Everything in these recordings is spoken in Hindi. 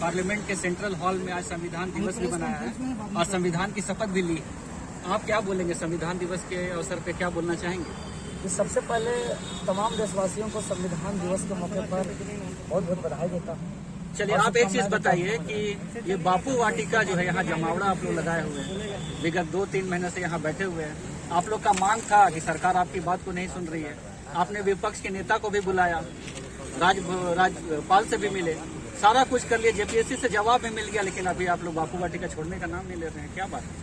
पार्लियामेंट के सेंट्रल हॉल में आज संविधान दिवस भी मनाया है और संविधान की शपथ भी ली। आप क्या बोलेंगे संविधान दिवस के अवसर पे, क्या बोलना चाहेंगे? सबसे पहले तमाम देशवासियों को संविधान दिवस के मौके पर बहुत बहुत बधाई देता हूँ। चलिए, आप एक चीज बताइए कि ये बापू वाटिका जो है, यहाँ जमावड़ा आप लोग लगाए हुए हैं, विगत 2-3 महीने से यहाँ बैठे हुए हैं। आप लोग का मांग था कि सरकार आपकी बात को नहीं सुन रही है। आपने विपक्ष के नेता को भी बुलाया, राज्यपाल से भी मिले, सारा कुछ कर लिया, जेपीएससी से जवाब भी मिल गया, लेकिन अभी आप लोग बापू वाटिका छोड़ने का नाम नहीं ले रहे हैं। क्या बात है?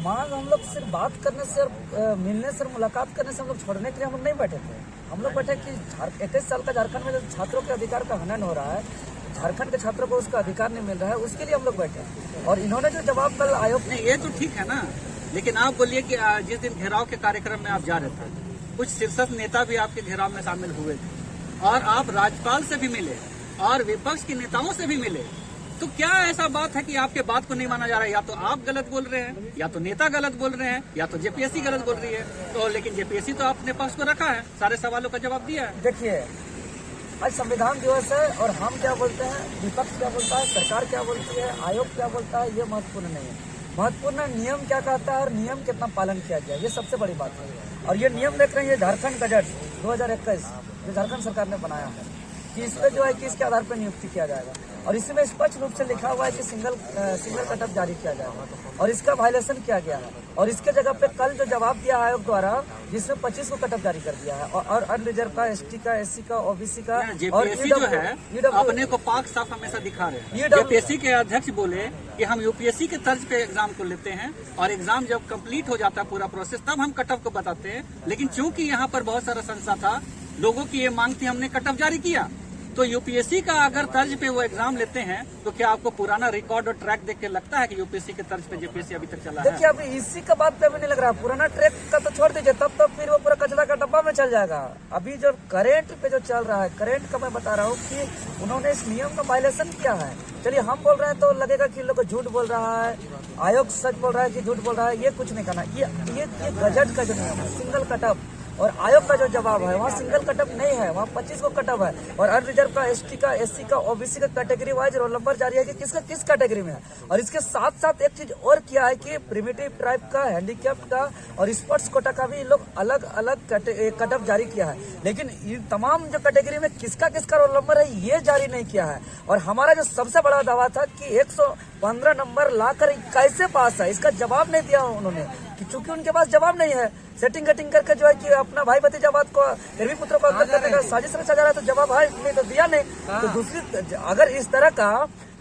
मांग हम लोग सिर्फ बात करने से और मिलने से, मुलाकात करने से हम लोग छोड़ने के लिए हम लोग नहीं बैठे थे। हम लोग बैठे कि 21 साल का झारखंड में जो छात्रों के अधिकार का हनन हो रहा है, झारखंड के छात्रों को उसका अधिकार नहीं मिल रहा है, उसके लिए हम लोग बैठे। और इन्होंने जो जवाब कल आयोग ने, ये तो ठीक है ना, लेकिन आप बोलिए कि जिस दिन घेराव के कार्यक्रम में आप जा रहे थे, कुछ शीर्षक नेता भी आपके घेराव में शामिल हुए थे और आप राज्यपाल से भी मिले और विपक्ष के नेताओं से भी मिले। तो क्या ऐसा बात है कि आपके बात को नहीं माना जा रहा है? या तो आप गलत बोल रहे हैं, या तो नेता गलत बोल रहे हैं, या तो जेपीएससी गलत बोल रही है। तो लेकिन जेपीएससी तो आपने पास को रखा है, सारे सवालों का जवाब दिया है। देखिए, आज संविधान दिवस है और हम क्या बोलते हैं, विपक्ष क्या बोलता है, सरकार क्या बोलती है, आयोग क्या बोलता है, ये महत्वपूर्ण नहीं है। महत्वपूर्ण नियम क्या कहता है और नियम कितना पालन किया गया, ये सबसे बड़ी बात है। और ये नियम देख रहे हैं, ये झारखंड गजट 2021 जो झारखंड सरकार ने बनाया है कि इस पे जो है कि इसके आधार पर नियुक्ति किया जाएगा। और इसमें स्पष्ट रूप से लिखा हुआ है कि सिंगल कट ऑफ जारी किया जाएगा और इसका वायलेशन किया गया है। और इसके जगह पे कल जो जवाब दिया आयोग द्वारा, जिसमें 25 को कट ऑफ जारी कर दिया है और अनरिजर्व का, एसटी का, एससी का, ओबीसी का और जेपीएससी जो है अपने को पाक साफ हमेशा दिखा रहे हैं। जेपीएससी के अध्यक्ष बोले कि हम यूपीएससी के तर्ज पे एग्जाम को लेते हैं और एग्जाम जब कंप्लीट हो जाता है पूरा प्रोसेस, तब हम कट ऑफ को बताते हैं। लेकिन चूंकि यहाँ पर बहुत सारा संस्था था, लोगों की ये मांग थी, हमने कट ऑफ जारी किया। तो यूपीएससी का अगर तर्ज पे वो एग्जाम लेते हैं, तो क्या आपको पुराना रिकॉर्ड और ट्रैक देख के लगता है कि यूपीएससी के तर्ज पे जेपीएससी अभी तक चला है? देखिए, अभी इसी का बात पे अभी नहीं लग रहा, पुराना ट्रैक का तो छोड़ दीजिए, तब तो फिर वो पूरा कचरा का डब्बा में चल जाएगा। अभी जो करेंट पे जो चल रहा है, करेंट का मैं बता रहा हूँ कि उन्होंने इस नियम का वायलेशन किया है। चलिए, हम बोल रहे हैं तो लगेगा कि लोग झूठ बोल रहा है, आयोग सच बोल रहा है कि झूठ बोल रहा है। ये कुछ नहीं करना। ये गजट का जो नियम है, सिंगल कटअप, और आयोग का जो जवाब है वहाँ सिंगल कटअप नहीं है, वहाँ 25 को कटअप है। और अनरिजर्व का, एसटी का, एससी का, ओबीसी का कैटेगरी वाइज रोल नंबर जारी है कि किसका किस कैटेगरी में है। और इसके साथ साथ एक चीज और किया है कि प्रिमिटिव ट्राइब का, हैंडीकैप्ड का और स्पोर्ट्स कोटा का भी इन लोग अलग अलग कटअप जारी किया है। लेकिन इन तमाम जो कैटेगरी में किसका किसका रोल नंबर है, ये जारी नहीं किया है। और हमारा जो सबसे बड़ा दावा था कि 115 नंबर लाकर कैसे पास है, इसका जवाब नहीं दिया उन्होंने, कि चूंकि उनके पास जवाब नहीं है। सेटिंग कटिंग करके जो है कि अपना भाई भतीजावाद को, फिर भी पुत्रों को अंदर करने का साजिश रचा जा रहा है, तो जवाब है नहीं तो दिया नहीं। तो दूसरी, अगर इस तरह का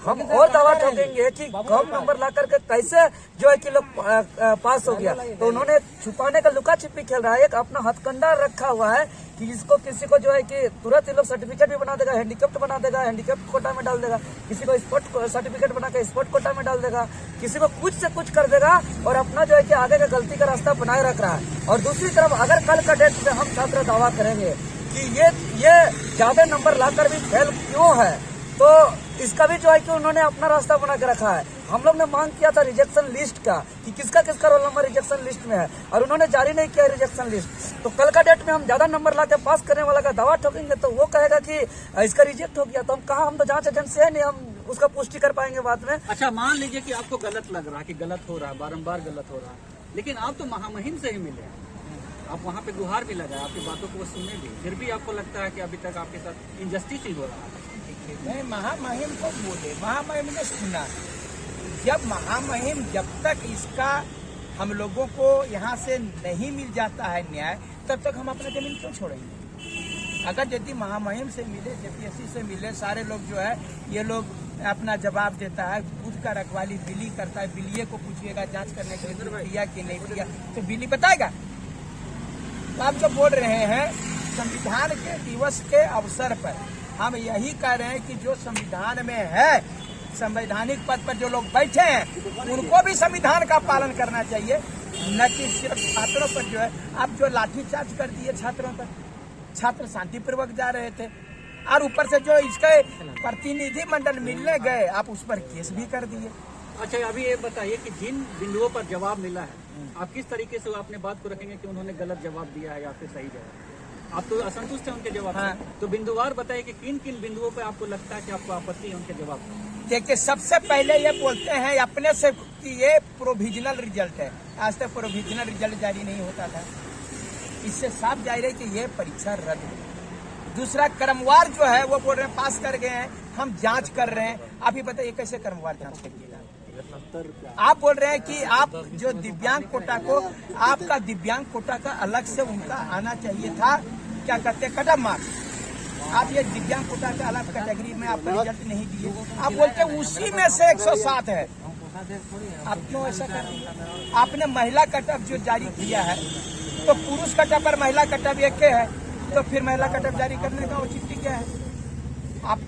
हम और दावा ठोकेंगे कि कम नंबर ला करके कैसे जो है कि लोग पास हो गया, तो उन्होंने छुपाने का लुका छिपी खेल रहा है। एक अपना हथकंडा रखा हुआ है कि इसको किसी को जो है कि तुरंत ये लोग सर्टिफिकेट भी बना देगा, हैंडीकैप्ड बना देगा, हैंडीकैप्ड कोटा में डाल देगा, किसी को स्पोर्ट सर्टिफिकेट बना के स्पोर्ट कोटा में डाल देगा, किसी को कुछ से कुछ कर देगा और अपना जो है कि आगे का गलती का रास्ता बनाए रख रहा है। और दूसरी तरफ अगर कल का डेट में हम छात्र दावा करेंगे कि ये ज्यादा नंबर लाकर भी फेल क्यों है, तो इसका भी जो है कि उन्होंने अपना रास्ता बना के रखा है। हम लोग ने मांग किया था रिजेक्शन लिस्ट का कि किसका किसका रोल नंबर रिजेक्शन लिस्ट में है, और उन्होंने जारी नहीं किया रिजेक्शन लिस्ट। तो कल का डेट में हम ज्यादा नंबर ला के पास करने वाला का दावा ठोकेंगे तो वो कहेगा कि इसका रिजेक्ट हो गया, तो हम कहा, हम तो जांच एजेंसी है नहीं, हम उसका पुष्टि कर पाएंगे बाद में। अच्छा, मान लीजिए कि आपको गलत लग रहा है कि गलत हो रहा है, बारम्बार गलत हो रहा है, लेकिन आप तो महामहिम से ही मिले, आप वहाँ पे गुहार भी लगाए, आपकी बातों को वो सुने भी, फिर भी आपको लगता है कि अभी तक आपके साथ इंजस्टिस ही हो रहा है। नहीं, महामहिम को बोले, महामहिम ने सुना। जब तक इसका हम लोगों को यहाँ से नहीं मिल जाता है न्याय, तब तक हम अपना जमीन क्यों छोड़ेंगे? अगर यदि महामहिम से मिले, जेपीएससी से मिले, सारे लोग जो है ये लोग अपना जवाब देता है, खुद का रखवाली बिली करता है, बिलिये को पूछिएगा जांच करने के लिए दिया कि नहीं दिया, तो बिली बताएगा। तो आप जो बोल रहे हैं संविधान के दिवस के अवसर पर, हम यही कह रहे हैं कि जो संविधान में है, संवैधानिक पद पर जो लोग बैठे हैं, उनको भी संविधान का पालन करना चाहिए, न कि सिर्फ छात्रों पर जो है आप जो लाठीचार्ज कर दिए छात्रों पर। छात्र शांतिपूर्वक जा रहे थे और ऊपर से जो इसके प्रतिनिधि मंडल मिलने गए, आप उस पर केस भी कर दिए। अच्छा, अभी ये बताइए कि जिन बिंदुओं पर जवाब मिला है, आप किस तरीके से अपने बात को रखेंगे कि उन्होंने गलत जवाब दिया है या फिर सही जवाब? आप तो असंतुष्ट है उनके जवाब हाँ। से। तो बिंदुवार बताइए कि किन किन बिंदुओं पे आपको लगता है कि आपको आपत्ति है उनके जवाब में? देखिए, सबसे पहले ये बोलते हैं अपने से कि ये प्रोविजनल रिजल्ट है। आज तक प्रोविजनल रिजल्ट जारी नहीं होता था, इससे साफ जाहिर है कि ये परीक्षा रद्द है। दूसरा, क्रमवार जो है वो बोल रहे हैं पास कर गए हैं, हम जांच कर रहे हैं। आप ही बताइए कैसे क्रमवार जांच करिएगा? आप बोल रहे हैं कि आप जो दिव्यांग कोटा को, आपका दिव्यांग कोटा का अलग से उनका आना चाहिए था, क्या कहते हैं, कट ऑफ मार्क्स। आप ये दिव्यांग कोटा का अलग कैटेगरी में आपका रिजल्ट नहीं दिए, आप बोलते हैं उसी में से 107 है। आप क्यों ऐसा कर रहे हैं? आपने महिला कटअप जो जारी किया है, तो पुरुष कटअप और महिला कटअप एक है, तो फिर महिला कटअप जारी करने का औचित्य क्या है? आप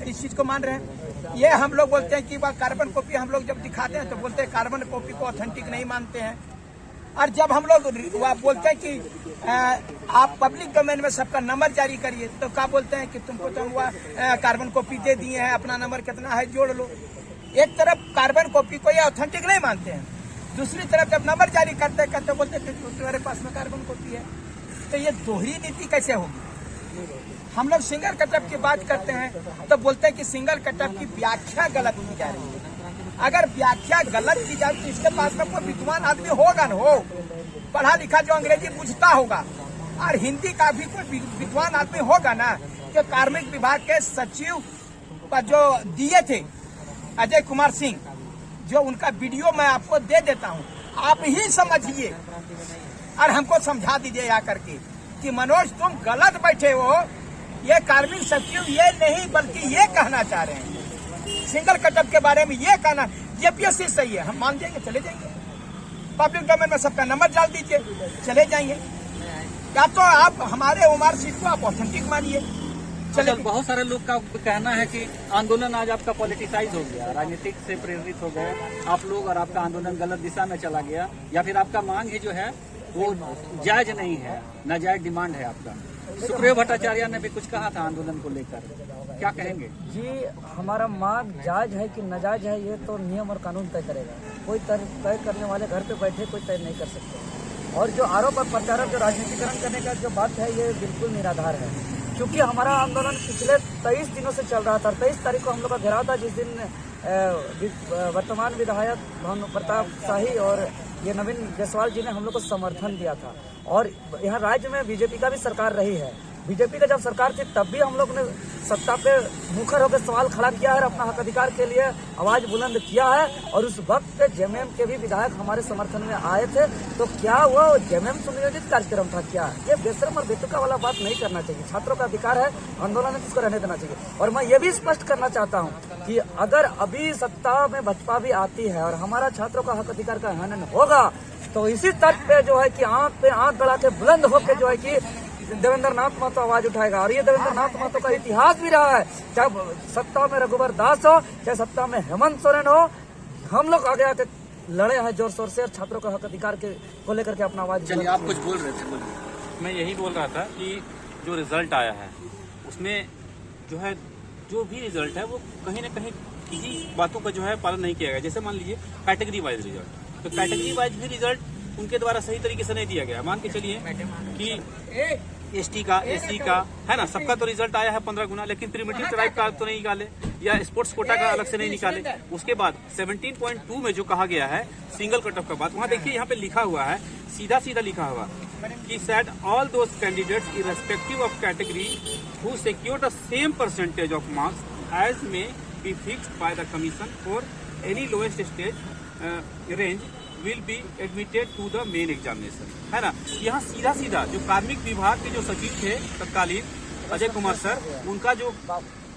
इस चीज को मान रहे हैं? ये हम लोग बोलते हैं कि वह कार्बन कॉपी हम लोग जब दिखाते हैं तो बोलते हैं कार्बन कॉपी को ऑथेंटिक नहीं मानते हैं। और जब हम लोग बोलते हैं कि आप पब्लिक डोमेन में सबका नंबर जारी करिए, तो क्या बोलते हैं कि तुमको तो हुआ कार्बन कॉपी दे दिए हैं, अपना नंबर कितना है जोड़ लो। एक तरफ कार्बन कॉपी को ये ऑथेंटिक नहीं मानते हैं, दूसरी तरफ जब नंबर जारी करते बोलते हैं तुम्हारे पास में कार्बन कॉपी है। तो ये दोहरी नीति कैसे होगी? हम लोग सिंगल कटअप की बात करते हैं तो बोलते हैं कि सिंगल कटअप की व्याख्या गलत की जा रही है। अगर व्याख्या गलत की जाए तो इसके पास में कोई विद्वान आदमी होगा न, हो पढ़ा लिखा जो अंग्रेजी बुझता होगा, और हिंदी का भी कोई विद्वान आदमी होगा ना। जो कार्मिक विभाग के सचिव जो दिए थे अजय कुमार सिंह, जो उनका वीडियो मैं आपको दे देता हूँ, आप ही समझिए और हमको समझा दीजिए आकर के कि मनोज तुम गलत बैठे हो। ये कार्मिक सचिव ये नहीं बल्कि ये कहना चाह रहे हैं सिंगल कटअप के बारे में, ये कहना जेपीएससी सही है, हम मान जाएंगे, चले जाएंगे। पब्लिक डोमेन में सबका नंबर डाल दीजिए, चले जाएंगे। या तो आप हमारे उमर सीट को आप ऑथेंटिक मानिए, चले। बहुत सारे लोग का कहना है कि आंदोलन आज आपका पॉलिटिसाइज हो गया, राजनीतिक से प्रेरित हो गए आप लोग, और आपका आंदोलन गलत दिशा में चला गया, या फिर आपका मांग ही जो है वो जायज नहीं है, नाजायज डिमांड है आपका। सुप्रियो भट्टाचार्य ने भी कुछ कहा था आंदोलन को लेकर, क्या कहेंगे? जी, हमारा मांग जायज है कि नाजायज है ये तो नियम और कानून तय करेगा। कोई तय करने वाले घर पे बैठे कोई तय नहीं कर सकते। और जो आरोप और प्रत्यारोप, जो राजनीतिकरण करने का जो बात है, ये बिल्कुल निराधार है। क्योंकि हमारा आंदोलन पिछले 23 दिनों से चल रहा था। 23 तारीख को हम लोग का घेराव था, जिस दिन वर्तमान विधायक भानु प्रताप शाही और ये नवीन जायसवाल जी ने हम लोग को समर्थन दिया था। और यहाँ राज्य में बीजेपी का भी सरकार रही है। बीजेपी का जब सरकार थी तब भी हम लोग ने सत्ता पे मुखर होकर सवाल खड़ा किया है, अपना हक अधिकार के लिए आवाज बुलंद किया है। और उस वक्त जेएमएम के भी विधायक हमारे समर्थन में आए थे। तो क्या वो जेएमएम सुनियोजित कार्यक्रम था क्या? ये बेशरम और बेतुका वाला बात नहीं करना चाहिए। छात्रों का अधिकार है, आंदोलन है, इसको रहने देना चाहिए। और मैं ये भी स्पष्ट करना चाहता हूँ कि अगर अभी सत्ता में भाजपा भी आती है और हमारा छात्रों का हक अधिकार का हनन होगा, तो इसी तर्क पे जो है कि आंख पे आंख गड़ा के बुलंद होकर जो है कि देवेंद्र नाथ महतो आवाज उठाएगा। और ये देवेंद्र नाथ महतो का इतिहास भी रहा है, चाहे सत्ता में रघुवर दास हो, चाहे सत्ता में हेमंत सोरेन हो, हम लोग आगे आके लड़े हैं जोर शोर से और छात्रों का हक अधिकार को लेकर के अपना आवाज। चलिए, आप कुछ बोल रहे थे, बोलिए। मैं यही बोल रहा था कि जो रिजल्ट आया है उसमें जो है, जो भी रिजल्ट है वो कहीं ना कहीं किसी बातों का जो है पालन नहीं किया गया। जैसे मान लीजिए कैटेगरी वाइज रिजल्ट, तो कैटेगरी वाइज भी रिजल्ट उनके द्वारा सही तरीके से नहीं दिया गया। मान के चलिए कि एसटी का, एससी का है ना, सबका तो रिजल्ट आया है 15 गुना, लेकिन प्रिमिटिव ट्राइब का तो नहीं निकाले, या स्पोर्ट्स कोटा का अलग से नहीं निकाले। उसके बाद 17.2 में जो कहा गया है सिंगल कट ऑफ का बात, वहाँ देखिए यहाँ पे लिखा हुआ है, सीधा सीधा लिखा हुआ कि set all those candidates irrespective of category who secure the same percentage of marks as may be fixed by the commission for any lowest stage range will be admitted to the main examination, है ना। यहाँ सीधा सीधा जो कार्मिक विभाग के जो सचिव थे तत्कालीन अजय कुमार सर, उनका जो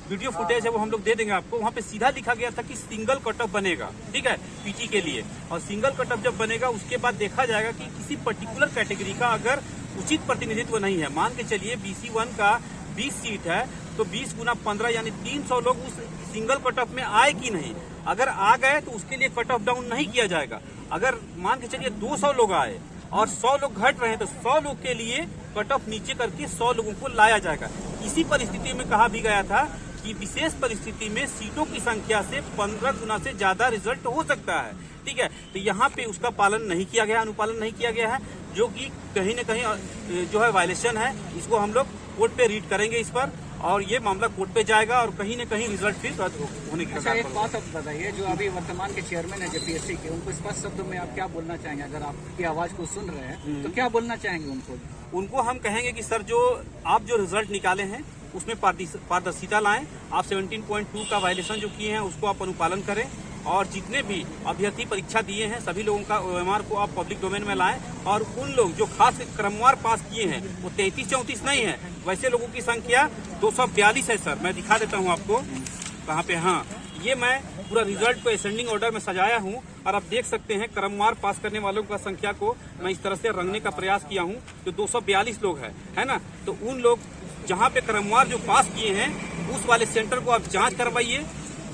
वीडियो फुटेज है वो हम लोग दे देंगे आपको। वहाँ पे सीधा लिखा गया था कि सिंगल कट ऑफ बनेगा, ठीक है, पीटी के लिए। और सिंगल कट ऑफ जब बनेगा उसके बाद देखा जाएगा कि किसी पर्टिकुलर कैटेगरी का अगर उचित प्रतिनिधित्व नहीं है, मान के चलिए BC1 का 20 सीट है, तो 20 गुना 15 यानी 300 लोग उस सिंगल कट ऑफ में आए कि नहीं। अगर आ गए तो उसके लिए कट ऑफ डाउन नहीं किया जाएगा। अगर मान के चलिए 200 लोग आए और 100 लोग घट रहे हैं, तो 100 लोग के लिए कट ऑफ नीचे करके 100 लोगों को लाया जाएगा। इसी परिस्थिति में कहा भी गया था कि विशेष परिस्थिति में सीटों की संख्या से 15 गुना से ज्यादा रिजल्ट हो सकता है। ठीक है, तो यहाँ पे उसका पालन नहीं किया गया, अनुपालन नहीं किया गया है, जो कि कहीं न कहीं जो है वायलेशन है। इसको हम लोग कोर्ट पे रीड करेंगे इस पर, और ये मामला कोर्ट पे जाएगा और कहीं न कहीं रिजल्ट फिर रद्द होने की अच्छा, एक बात आप बताइए, जो अभी वर्तमान के चेयरमैन है जेपीएससी के, उनको स्पष्ट शब्दों में आप क्या बोलना चाहेंगे? अगर आपकी आवाज को सुन रहे हैं तो क्या बोलना चाहेंगे उनको? उनको हम कहेंगे कि सर, जो आप जो रिजल्ट निकाले हैं उसमें पारदर्शिता लाएं। आप 17.2 का वायलेशन जो किए हैं उसको आप अनुपालन करें, और जितने भी अभ्यर्थी परीक्षा दिए हैं सभी लोगों का OMR को आप पब्लिक डोमेन में लाएं। और उन लोग जो खास क्रमवार पास किए हैं वो 33-34 नहीं है, वैसे लोगों की संख्या 242 है। सर, मैं दिखा देता हूं आपको कहाँ पे। हाँ, ये मैं पूरा रिजल्ट को असेंडिंग ऑर्डर में सजाया हूं, और आप देख सकते हैं क्रमवार पास करने वालों का संख्या को मैं इस तरह से रंगने का प्रयास किया हूं। जो 242 लोग है ना, तो उन लोग जहाँ पे क्रमवार जो पास किए हैं उस वाले सेंटर को आप जांच करवाइए,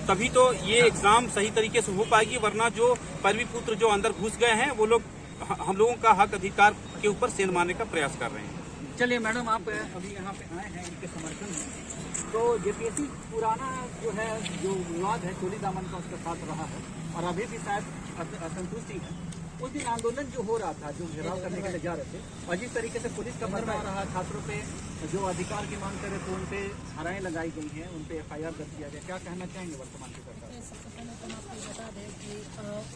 तभी तो ये एग्जाम सही तरीके से हो पाएगी। वरना जो पैरवी पुत्र जो अंदर घुस गए हैं वो लोग हम लोगों का हक अधिकार के ऊपर सेंध मारने का प्रयास कर रहे हैं। चलिए मैडम, आप अभी यहाँ पे आए हैं इनके समर्थन में, तो जेपीएससी पुराना जो है, जो विवाद है चोली दामन का, उसके साथ रहा है और अभी भी शायद असंतुष्टि है। उस दिन आंदोलन जो हो रहा था, जो घेराव करने के लिए जा रहे थे, और जिस तरीके से पुलिस का बर्ताव रहा, छात्रों पे जो अधिकार की मांग करे तो उन पे धाराएं लगाई गई हैं, उन पे FIR दर्ज किया गया, क्या कहना चाहेंगे वर्तमान की सरकार? सबसे पहले तो मैं आपको बता दें कि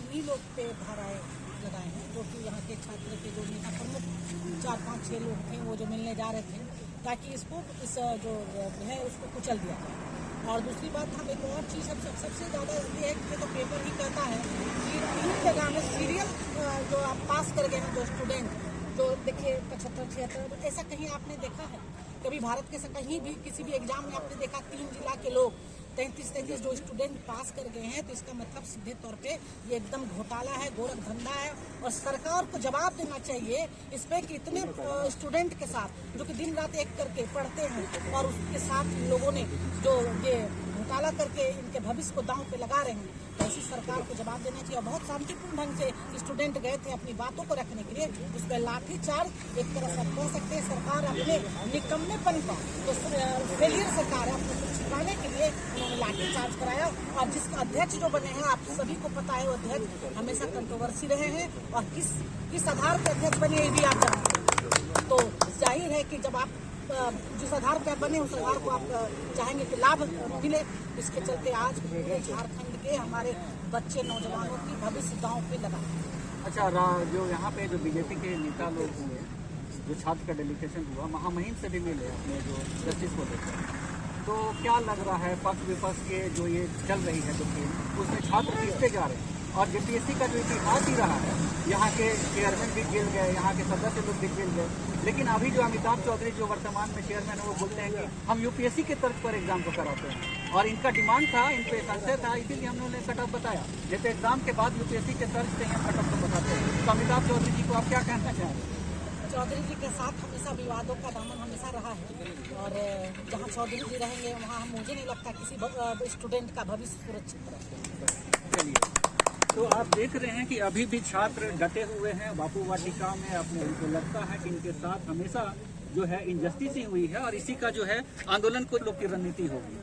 उन्हीं लोग पे धाराएं लगाए हैं जो कि यहाँ के छात्र के जो नेता प्रमुख 4-5-6 लोग थे, वो जो मिलने जा रहे थे, ताकि इसको इस जो है उसको कुचल दिया जाए। और दूसरी बात, हम एक और चीज़ सबसे ज़्यादा ये है कि तो पेपर ही कहता है कि 3 जगह में सीरियल जो आप पास कर गए हैं जो स्टूडेंट, जो देखिए 75-76, ऐसा कहीं आपने देखा है? कभी भारत के कहीं भी किसी भी एग्जाम में आपने देखा 3 जिला के लोग 33 जो स्टूडेंट पास कर गए हैं? तो इसका मतलब सीधे तौर पे ये एकदम घोटाला है, गोरख धंधा है, और सरकार को जवाब देना चाहिए इस पे कि इतने स्टूडेंट के साथ जो कि दिन रात एक करके पढ़ते हैं और उसके साथ इन लोगों ने जो ये घोटाला करके इनके भविष्य को दांव पे लगा रहे हैं, तो ऐसी सरकार को जवाब देना चाहिए। और बहुत शांतिपूर्ण ढंग से स्टूडेंट गए थे अपनी बातों को रखने के लिए, उस पर लाठीचार्ज एक तरफ से कह सकते हैं सरकार अपने निकम्मेपन का, तो फेलियर सरकार है, अपने को छिपाने के लिए उन्होंने लाठीचार्ज कराया। और जिस अध्यक्ष जो बने हैं, आप सभी को पता है, वो अध्यक्ष हमेशा कंट्रोवर्सी रहे हैं, और किस आधार पर अध्यक्ष बने ये भी आप जानते हैं। तो जाहिर है कि जब आप जिस आधार पर बने उस आधार को आप चाहेंगे कि लाभ मिले। इसके चलते आज पूरे झारखंड के हमारे बच्चे नौजवानों की भविष्य दांव पे लगा। अच्छा, जो यहाँ पे जो बीजेपी के नेता लोग हुए, जो छात्र का डेलीगेशन हुआ, महामहिम से भी मिले अपने जो जस्टिस को लेकर, तो क्या लग रहा है पक्ष विपक्ष के जो ये चल रही है तो उसमें छात्र पीछे जा रहे हैं, और जेपीएससी का जो इतिहास ही रहा है, यहाँ के चेयरमैन भी गिर गए, यहाँ के सदस्य लोग भी गिर गए, लेकिन अभी जो अमिताभ चौधरी जो वर्तमान में चेयरमैन है, वो बोलते हैं कि हम यूपीएससी के तर्ज पर एग्जाम को कराते हैं, और इनका डिमांड था, इन पे संशय था, इसीलिए हम लोगों ने कट ऑफ बताया। जैसे एग्जाम के बाद यूपीएससी के तर्ज पे हम कट ऑफ को बताते हैं, तो अमिताभ चौधरी जी को आप क्या कहना चाहेंगे? चौधरी जी के साथ हमेशा विवादों का दामन हमेशा रहा है, और जहाँ चौधरी जी रहेंगे वहाँ मुझे नहीं लगता किसी स्टूडेंट का भविष्य सुरक्षित रहेगा। चलिए, तो आप देख रहे हैं कि अभी भी छात्र डटे हुए हैं बापू वाटिका में अपने। उनको लगता है कि इनके साथ हमेशा जो है इनजस्टिस ही हुई है, और इसी का जो है आंदोलन को लोग की रणनीति होगी।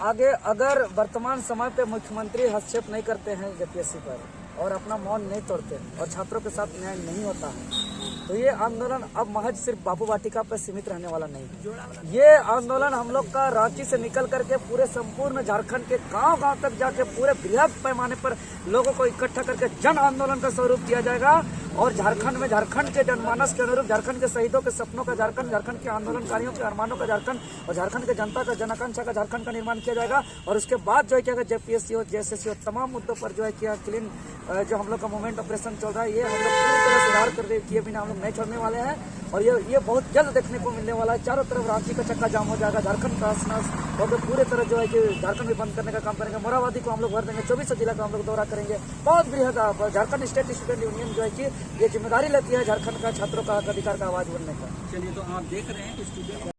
आगे अगर वर्तमान समय पे मुख्यमंत्री हस्तक्षेप नहीं करते हैं जेपीएससी पर और अपना मौन नहीं तोड़ते और छात्रों के साथ न्याय नहीं होता है, तो ये आंदोलन अब महज सिर्फ बापू वाटिका पर सीमित रहने वाला नहीं है। ये आंदोलन हम लोग का रांची से निकल करके पूरे संपूर्ण झारखंड के गांव-गांव तक जाके पूरे बृहद पैमाने पर लोगों को इकट्ठा करके जन आंदोलन का स्वरूप दिया जाएगा। और झारखंड में झारखंड के जनमानस के अनुरूप, झारखंड के शहीदों के सपनों का झारखंड, झारखंड के आंदोलनकारियों के अरमानों का झारखंड, और झारखंड के जनता का जनाकांक्षा का झारखंड का निर्माण किया जाएगा। और उसके बाद जो है क्या जेपीएससी हो, जेएसएससी हो, तमाम मुद्दों पर जो है क्या क्लीन जो हम लोग का मूवमेंट ऑपरेशन चल रहा है, ये हम लोग पूरी तरह सुधार कर किए बिना हम लोग नहीं छोड़ने वाले हैं। और ये बहुत जल्द देखने को मिलने वाला है। चारों तरफ रांची का चक्का जाम हो जाएगा, झारखंड का असनास और पूरे तरह जो है कि झारखंड भी बंद करने का काम करेंगे। मोराबादी को हम लोग भर देंगे, 24 जिला का हम लोग दौरा करेंगे। बहुत बृहद झारखंड स्टेट स्टूडेंट यूनियन जो है कि ये जिम्मेदारी लेती है झारखंड का छात्रों का अधिकार का आवाज बनने का। चलिए, तो आप देख रहे हैं कि स्टूडेंट